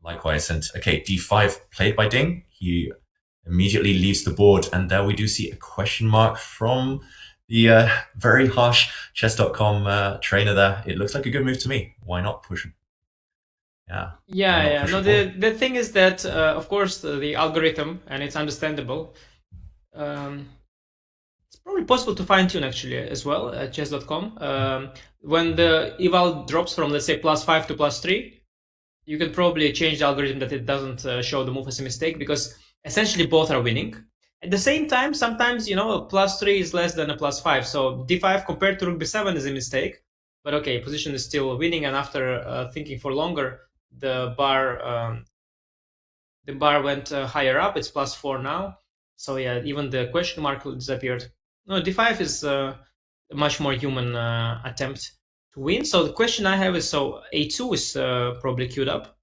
Likewise. And okay, d5 played by Ding. He immediately leaves the board, and there we do see a question mark from the very harsh chess.com trainer there. It looks like a good move to me. Why not push him? Yeah. Yeah. No, the thing is that, of course, the algorithm, and it's understandable. It's probably possible to fine tune actually as well at chess.com. When the eval drops from, let's say, +5 to +3, you can probably change the algorithm that it doesn't show the move as a mistake, because essentially both are winning. At the same time, sometimes, a +3 is less than a +5. So d5 compared to rook b7 is a mistake. But okay, position is still winning. And after thinking for longer, the bar went higher up. It's +4 now. So yeah, even the question mark disappeared. No, d5 is a much more human attempt to win. So the question I have is, so a2 is probably queued up.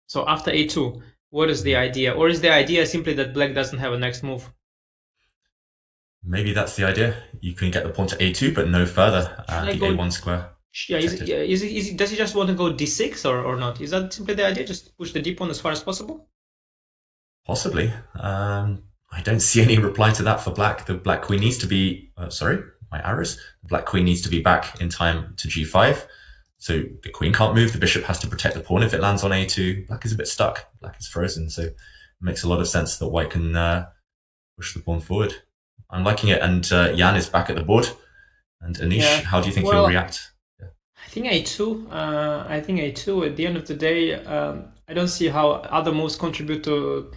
So after a2, what is the idea? Or is the idea simply that black doesn't have a next move? Maybe that's the idea. You can get the pawn to a2, but no further. The a1 square. Yeah, does he just want to go d6 or not? Is that simply the idea? Just push the d pawn as far as possible? Possibly. I don't see any reply to that for black. The black queen needs to be... sorry, my arrows. The black queen needs to be back in time to g5. So the queen can't move. The bishop has to protect the pawn if it lands on a2. Black is a bit stuck. Black is frozen. So it makes a lot of sense that white can push the pawn forward. I'm liking it. And Jan is back at the board. And Anish, how do you think he'll react? I think a2. I think a2. At the end of the day, I don't see how other moves contribute to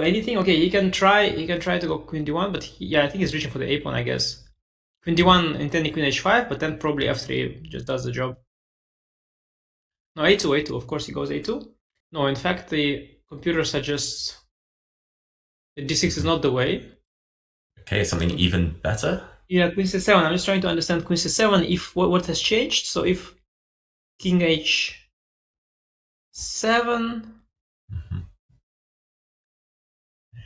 anything. Okay, he can try to go queen d1, but I think he's reaching for the a pawn, I guess. Queen d1 intending queen h5, but then probably f3 just does the job. No, a2, of course he goes a2. No, in fact, the computer suggests that d6 is not the way. Okay, something even better? Yeah, queen c7. I'm just trying to understand queen c7, if what has changed. So if king h7...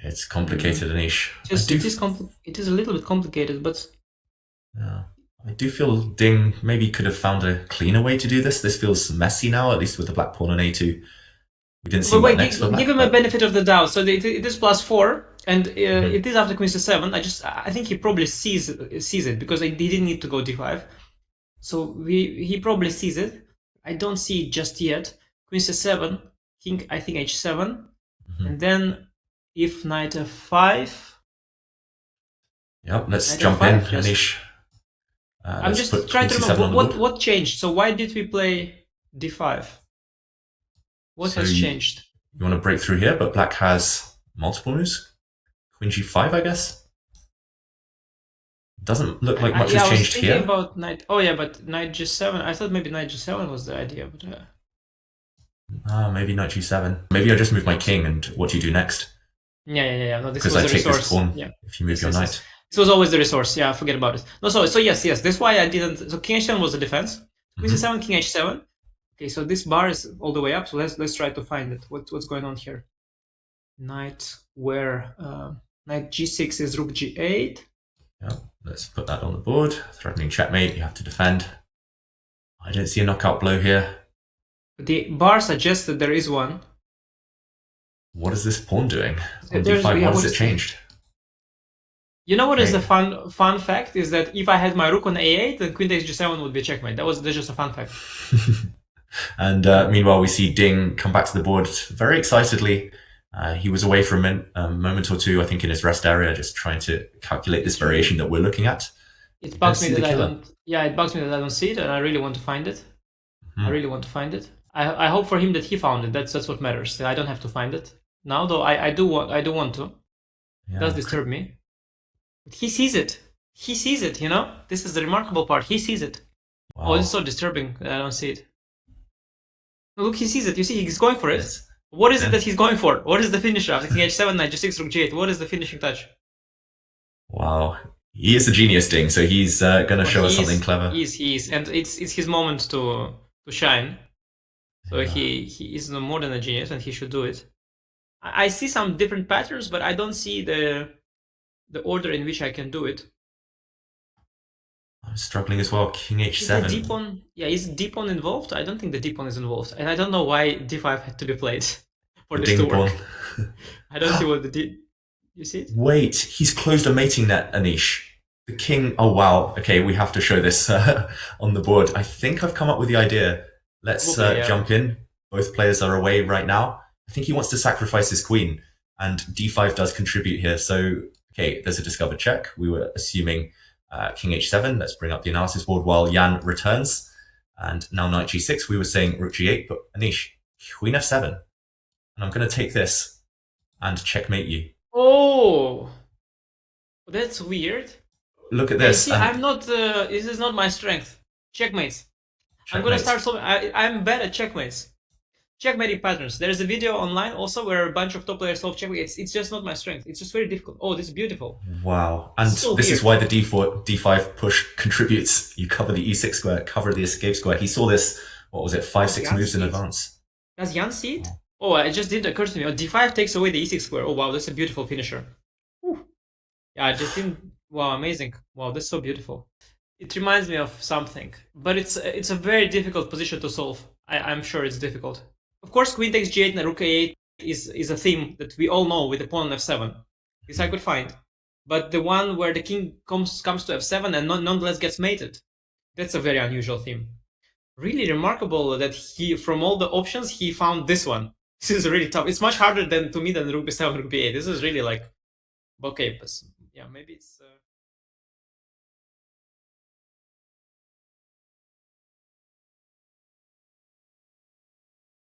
It's complicated, Anish. It is a little bit complicated, but... Yeah. I do feel Ding maybe could have found a cleaner way to do this. This feels messy now, at least with the black pawn on a2. We didn't see what next for black. Give him a benefit of the doubt. So it is +4, and it is after queen c7. I think he probably sees it, because he didn't need to go d5. So he probably sees it. I don't see it just yet. Queen c7, king, I think h7, and then if knight f5. Yep, let's jump in, Anish. I'm just trying to remember what changed. So why did we play d5? What has changed? You want to break through here, but black has multiple moves. Queen g5, I guess. Doesn't look like much has changed here. About knight. Oh yeah, but knight g7. I thought maybe knight g7 was the idea, but. Maybe knight g7. Maybe I just move my king, and what do you do next? Yeah. No, this was the resource. Because I take this pawn if you move your knight. This was always the resource. Yeah, forget about it. No, so yes. This is why I didn't. So king h7 was the defense. Queen c7, king h7. Okay, so this bar is all the way up. So let's try to find it. What's going on here? Knight where knight g6 is rook g8. Yeah, let's put that on the board. Threatening checkmate. You have to defend. I don't see a knockout blow here. The bar suggests that there is one. What is this pawn doing? On d5, what has it changed? You know what is the fun fact is that if I had my rook on a8, then queen takes g7 would be a checkmate. That's just a fun fact. And meanwhile, we see Ding come back to the board very excitedly. He was away for a moment or two, I think, in his rest area, just trying to calculate this variation that we're looking at. It bugs me that I don't. Yeah, it bugs me that I don't see it, and I really want to find it. I really want to find it. I hope for him that he found it. That's what matters. I don't have to find it now, though. I do want to. It does disturb me. But he sees it. He sees it. This is the remarkable part. He sees it. Wow. Oh, it's so disturbing that I don't see it. No, look, he sees it. You see, he's going for it. Yes. What is it that he's going for? What is the finisher? After king h7, knight g6, rook g8. What is the finishing touch? Wow. He is a genius, Ding, so he's going to show us something clever. He is. And it's his moment to shine. So he is no more than a genius, and he should do it. I see some different patterns, but I don't see the order in which I can do it. I'm struggling as well. King Is the h7. d pawn? Yeah, is d pawn involved? I don't think the d pawn is involved, and I don't know why d5 had to be played for The this to ding pawn. work. I don't see what the d. You see it? Wait, he's closed a mating net, Anish. The king. Oh wow. Okay, we have to show this on the board. I think I've come up with the idea. Let's Okay, yeah. jump in. Both players are away right now. I think he wants to sacrifice his queen, and d5 does contribute here. So, okay, there's a discovered check. We were assuming king h7. Let's bring up the analysis board while Jan returns. And now knight g6. We were saying rook g8, but Anish, queen f7. And I'm going to take this and checkmate you. Oh, that's weird. Look at I this. see. I'm not. This is not my strength. Checkmates. I'm gonna start solving. I'm bad at checkmates. Checkmating patterns. There's a video online also where a bunch of top players solve checkmates. It's just not my strength. It's just very difficult. Oh, this is beautiful. Wow. And So this weird. is why the d4, d5 push contributes. You cover the e6 square, cover the escape square. He saw this, what was it, 5-6 moves in advance. Does Jan see it? Oh, it just didn't occur to me. Oh, d5 takes away the e6 square. Oh, wow, that's a beautiful finisher. Whew. Yeah, I just didn't. Wow, amazing. Wow, that's so beautiful. It reminds me of something, but it's a very difficult position to solve. I'm sure it's difficult. Of course, queen takes g8 and rook a8 is a theme that we all know with the pawn on f7. This I could find. But the one where the king comes to f7 and nonetheless gets mated, that's a very unusual theme. Really remarkable that he, from all the options, he found this one. This is really tough. It's much harder to me than rook b7, rook b8. This is really like, okay, but yeah, maybe it's...